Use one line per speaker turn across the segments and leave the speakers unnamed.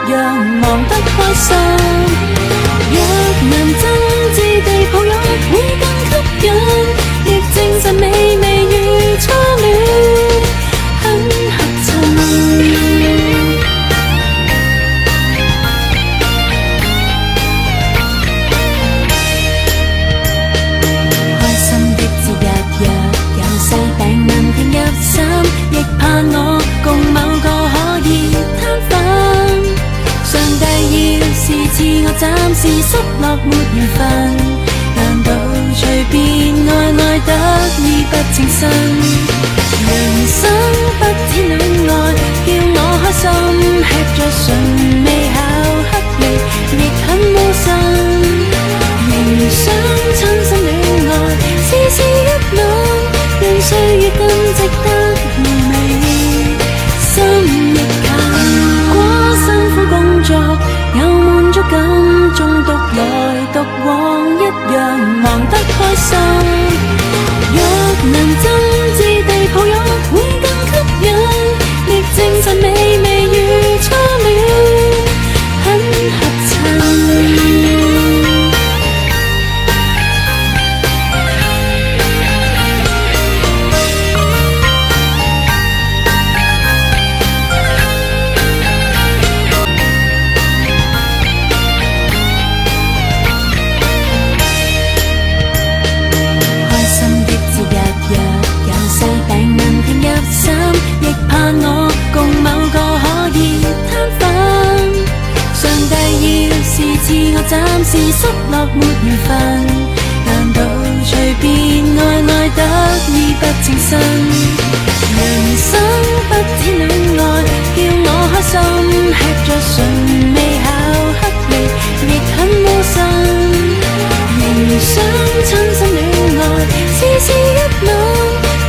樣忙得開心。若能真摯地抱擁，會更吸引，亦證實美味與初戀很合襯。亦盼我共某個可以攤分，上帝要是賜我暫時失落沒緣分，難道隨便愛得意不稱身？人生不止戀愛，叫我開心，吃着純味巧克力亦很窩心。仍想親身戀愛試試一吻，讓歲月更值得回味。心亦近過辛苦工作，有滿足感，縱獨來獨往一樣忙得開心。若能真摯地抱擁，會更吸引，亦證實美味與初戀很合襯。亦盼我共某個可以攤分，上帝要是賜我暫時失落沒緣分，難道隨便愛得意不稱身？人生不止戀愛，叫我開心，吃着純味巧克力亦很窩心。仍想親身戀愛試試一吻，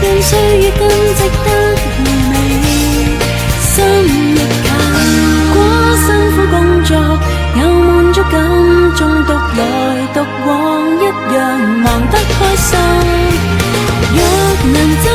讓歲月更值得回味。心亦近過辛苦工作，有滿足感，縱獨來獨往一樣忙得開心。若能真